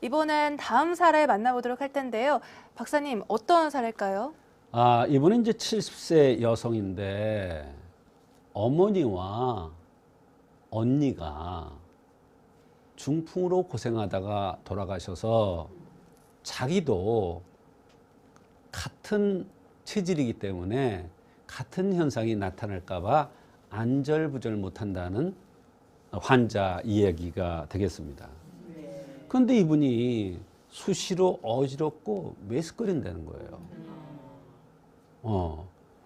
이번엔 다음 사례 만나보도록 할 텐데요. 박사님, 어떤 사례일까요? 이분은 이제 70세 여성인데 어머니와 언니가 중풍으로 고생하다가 돌아가셔서 자기도 같은 체질이기 때문에 같은 현상이 나타날까 봐 안절부절 못한다는 환자 이야기가 되겠습니다. 그런데 이분이 수시로 어지럽고 메스꺼린다는 거예요.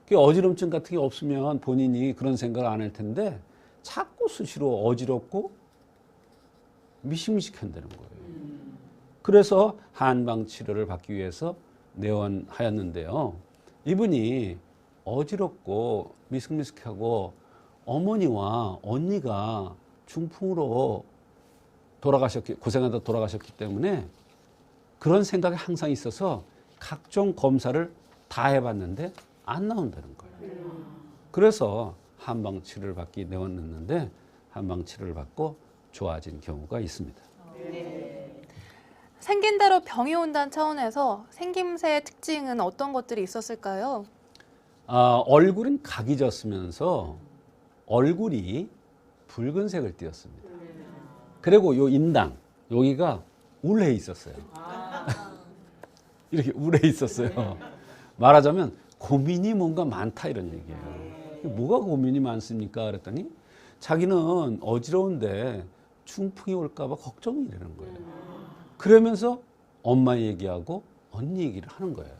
그 어지럼증 같은 게 없으면 본인이 그런 생각을 안 할 텐데 자꾸 수시로 어지럽고 미식미식한다는 거예요. 그래서 한방 치료를 받기 위해서 내원하였는데요. 이분이 어지럽고 미식미식하고 어머니와 언니가 중풍으로 고생하다 돌아가셨기 때문에 그런 생각이 항상 있어서 각종 검사를 다 해봤는데 안 나온다는 거예요. 그래서 한방 치료를 받기 내원했는데 한방 치료를 받고 좋아진 경우가 있습니다. 생긴 대로 병이 온다는 차원에서 생김새의 특징은 어떤 것들이 있었을까요? 얼굴은 각이 졌으면서 얼굴이 붉은색을 띠었습니다. 그리고 요 인당 여기가 울해 있었어요. 이렇게 울해 있었어요. 말하자면 고민이 뭔가 많다 이런 얘기예요. 뭐가 고민이 많습니까? 그랬더니 자기는 어지러운데 중풍이 올까 봐 걱정이 되는 거예요. 그러면서 엄마 얘기하고 언니 얘기를 하는 거예요.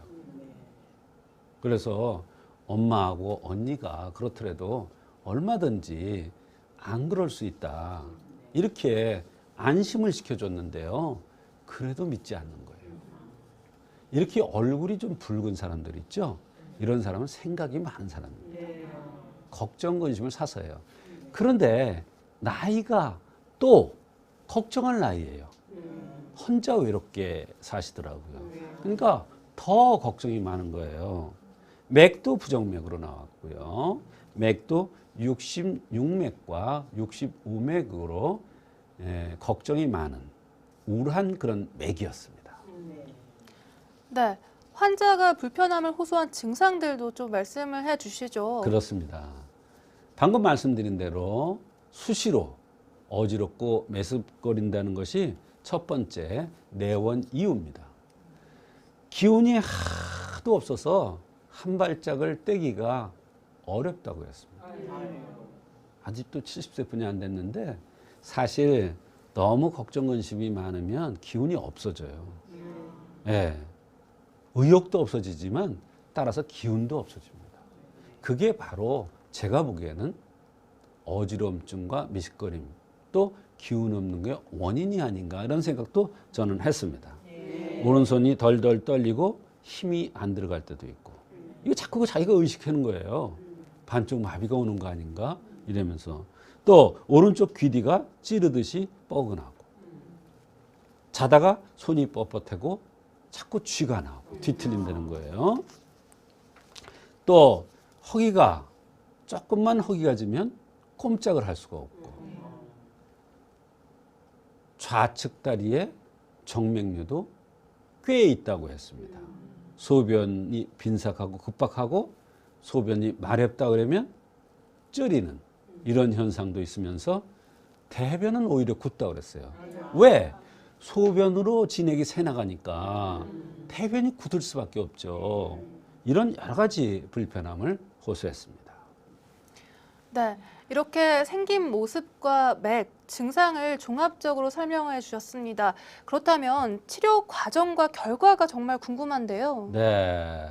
그래서 엄마하고 언니가 그렇더라도 얼마든지 안 그럴 수 있다. 이렇게 안심을 시켜줬는데요. 그래도 믿지 않는 거예요. 이렇게 얼굴이 좀 붉은 사람들 있죠? 이런 사람은 생각이 많은 사람입니다. 걱정, 근심을 사서해요. 그런데 나이가 또 걱정할 나이예요. 혼자 외롭게 사시더라고요. 그러니까 더 걱정이 많은 거예요. 맥도 부정맥으로 나왔고요. 맥도 66맥과 65맥으로 걱정이 많은 우울한 그런 맥이었습니다. 네, 환자가 불편함을 호소한 증상들도 좀 말씀을 해주시죠. 그렇습니다. 방금 말씀드린 대로 수시로 어지럽고 메스꺼린다는 것이 첫 번째 내원 이유입니다. 기운이 하도 없어서 한 발짝을 떼기가 어렵다고 했습니다. 아직도 70세 분이 안 됐는데 사실 너무 걱정 근심이 많으면 기운이 없어져요. 의욕도 없어지지만 따라서 기운도 없어집니다. 그게 바로 제가 보기에는 어지러움증과 미식거림 또 기운 없는 게 원인이 아닌가 이런 생각도 저는 했습니다. 오른손이 덜덜 떨리고 힘이 안 들어갈 때도 있고 이거 자꾸 자기가 의식하는 거예요. 반쪽 마비가 오는 거 아닌가 이러면서 또 오른쪽 귀뒤가 찌르듯이 뻐근하고 자다가 손이 뻣뻣하고 자꾸 쥐가 나오고 뒤틀린다는 거예요. 또 허기가 조금만 허기가 지면 꼼짝을 할 수가 없고 좌측 다리에 정맥류도 꽤 있다고 했습니다. 소변이 빈삭하고 급박하고 소변이 마렵다 그러면 쩌리는 이런 현상도 있으면서 대변은 오히려 굳다 그랬어요. 왜? 소변으로 진액이 새나가니까 대변이 굳을 수밖에 없죠. 이런 여러 가지 불편함을 호소했습니다. 네, 이렇게 생긴 모습과 맥, 증상을 종합적으로 설명해 주셨습니다. 그렇다면 치료 과정과 결과가 정말 궁금한데요. 네,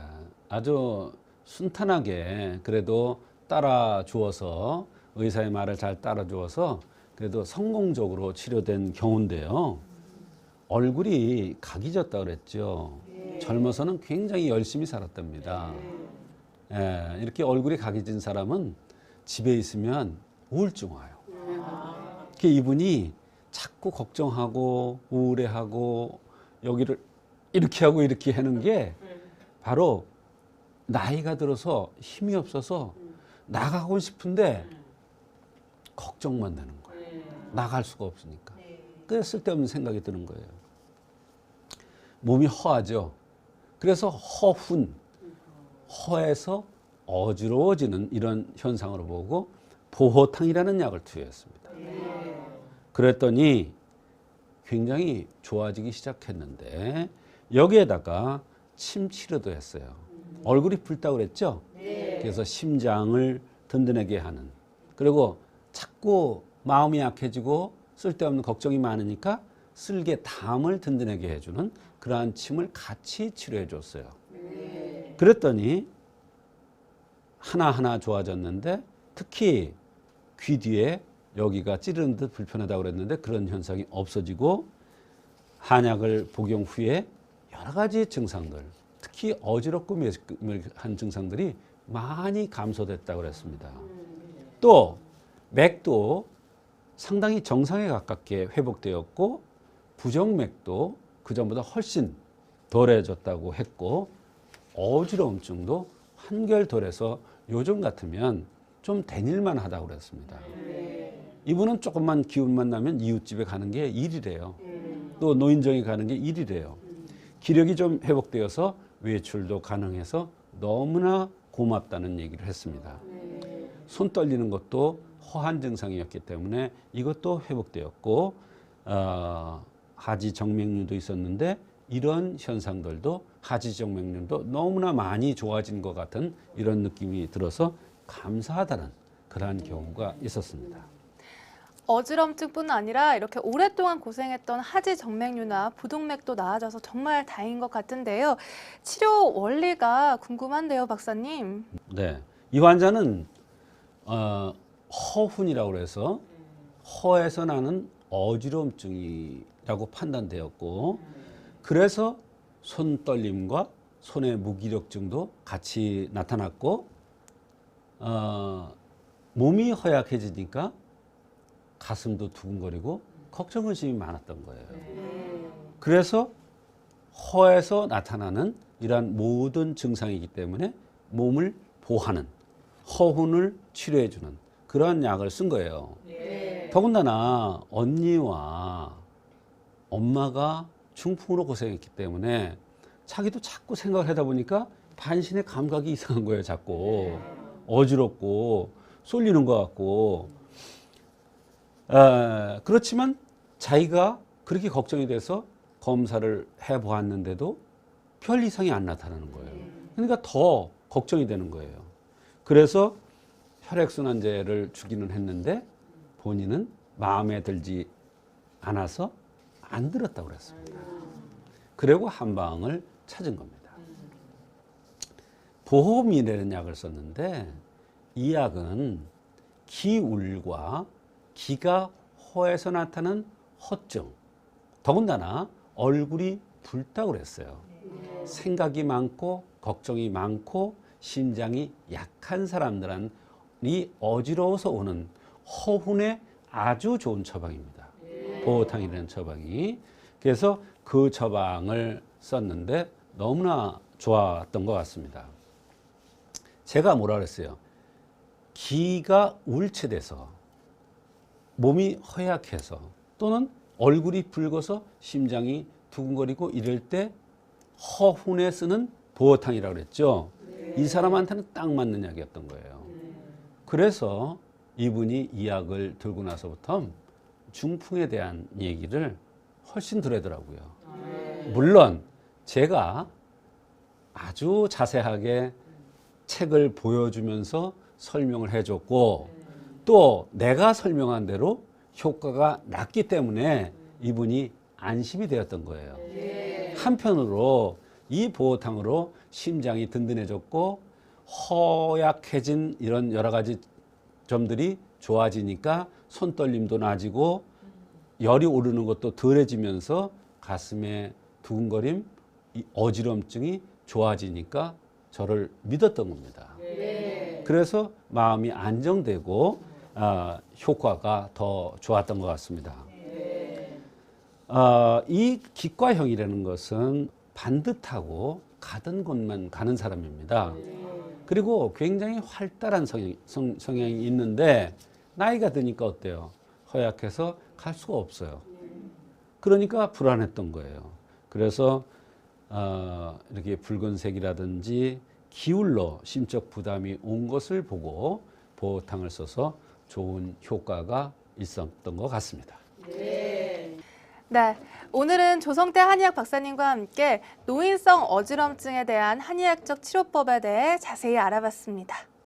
아주 순탄하게 그래도 따라 주어서 의사의 말을 잘 따라 주어서 그래도 성공적으로 치료된 경우인데요. 얼굴이 각이 졌다 그랬죠. 젊어서는 굉장히 열심히 살았답니다. 이렇게 얼굴이 각이 진 사람은 집에 있으면 우울증 와요. 이분이 자꾸 걱정하고 우울해하고 여기를 이렇게 하고 이렇게 하는 게 바로 나이가 들어서 힘이 없어서 나가고 싶은데 걱정만 되는 거예요. 나갈 수가 없으니까. 그래서 쓸데없는 생각이 드는 거예요. 몸이 허하죠. 그래서 허훈, 허해서 어지러워지는 이런 현상으로 보고 보호탕이라는 약을 투여했습니다. 그랬더니 굉장히 좋아지기 시작했는데 여기에다가 침치료도 했어요. 얼굴이 붉다고 그랬죠? 그래서 심장을 든든하게 하는, 그리고 자꾸 마음이 약해지고 쓸데없는 걱정이 많으니까 쓸개 담을 든든하게 해주는 그러한 침을 같이 치료해 줬어요. 그랬더니 하나하나 좋아졌는데 특히 귀 뒤에 여기가 찌르는 듯 불편하다고 그랬는데 그런 현상이 없어지고 한약을 복용 후에 여러 가지 증상들, 특히 어지럽고 매스한 증상들이 많이 감소됐다고 그랬습니다. 또 맥도 상당히 정상에 가깝게 회복되었고 부정맥도 그전보다 훨씬 덜해졌다고 했고 어지러움증도 한결 덜해서 요즘 같으면 좀 다닐만 하다고 그랬습니다. 이분은 조금만 기운만 나면 이웃집에 가는 게 일이래요. 또 노인정에 가는 게 일이래요. 기력이 좀 회복되어서 외출도 가능해서 너무나 고맙다는 얘기를 했습니다. 손 떨리는 것도 허한 증상이었기 때문에 이것도 회복되었고 하지정맥류도 있었는데 이런 현상들도 하지정맥류도 너무나 많이 좋아진 것 같은 이런 느낌이 들어서 감사하다는 그러한 경우가 있었습니다. 어지럼증뿐 아니라 이렇게 오랫동안 고생했던 하지정맥류나 부동맥도 나아져서 정말 다행인 것 같은데요. 치료 원리가 궁금한데요, 박사님. 네, 이 환자는 허훈이라고 해서 허에서 나는 어지러움증이라고 판단되었고 그래서 손 떨림과 손의 무기력증도 같이 나타났고 몸이 허약해지니까 가슴도 두근거리고 걱정 의심이 많았던 거예요. 그래서 허에서 나타나는 이러한 모든 증상이기 때문에 몸을 보호하는 허훈을 치료해주는 그러한 약을 쓴 거예요. 더군다나 언니와 엄마가 중풍으로 고생했기 때문에 자기도 자꾸 생각을 하다 보니까 반신의 감각이 이상한 거예요. 자꾸 어지럽고 쏠리는 것 같고 그렇지만 자기가 그렇게 걱정이 돼서 검사를 해보았는데도 별 이상이 안 나타나는 거예요. 그러니까 더 걱정이 되는 거예요. 그래서 혈액순환제를 주기는 했는데 본인은 마음에 들지 않아서 안 들었다고 그랬습니다. 그리고 한방을 찾은 겁니다. 보험이라는 약을 썼는데 이 약은 기울과 기가 허에서 나타나는 허증, 더군다나 얼굴이 붉다고 그랬어요. 생각이 많고 걱정이 많고 심장이 약한 사람들은 이 어지러워서 오는 허훈에 아주 좋은 처방입니다. 보호탕이라는 처방이. 그래서 그 처방을 썼는데 너무나 좋았던 것 같습니다. 제가 뭐라 그랬어요? 기가 울체돼서 몸이 허약해서 또는 얼굴이 붉어서 심장이 두근거리고 이럴 때 허훈에 쓰는 보호탕이라고 그랬죠. 이 사람한테는 딱 맞는 약이었던 거예요. 그래서 이분이 이 약을 들고 나서부터 중풍에 대한 얘기를 훨씬 들으더라고요. 물론 제가 아주 자세하게 책을 보여주면서 설명을 해줬고 또 내가 설명한 대로 효과가 났기 때문에 이분이 안심이 되었던 거예요. 한편으로 이 보호탕으로 심장이 든든해졌고 허약해진 이런 여러 가지 점들이 좋아지니까 손떨림도 나아지고 열이 오르는 것도 덜해지면서 가슴에 두근거림, 이 어지럼증이 좋아지니까 저를 믿었던 겁니다. 그래서 마음이 안정되고 효과가 더 좋았던 것 같습니다. 이 기과형이라는 것은 반듯하고 가던 곳만 가는 사람입니다. 그리고 굉장히 활달한 성향이 있는데 나이가 드니까 어때요? 허약해서 갈 수가 없어요. 그러니까 불안했던 거예요. 그래서 이렇게 붉은색이라든지 기울러 심적 부담이 온 것을 보고 보호탕을 써서 좋은 효과가 있었던 것 같습니다. 네, 오늘은 조성태 한의학 박사님과 함께 노인성 어지럼증에 대한 한의학적 치료법에 대해 자세히 알아봤습니다.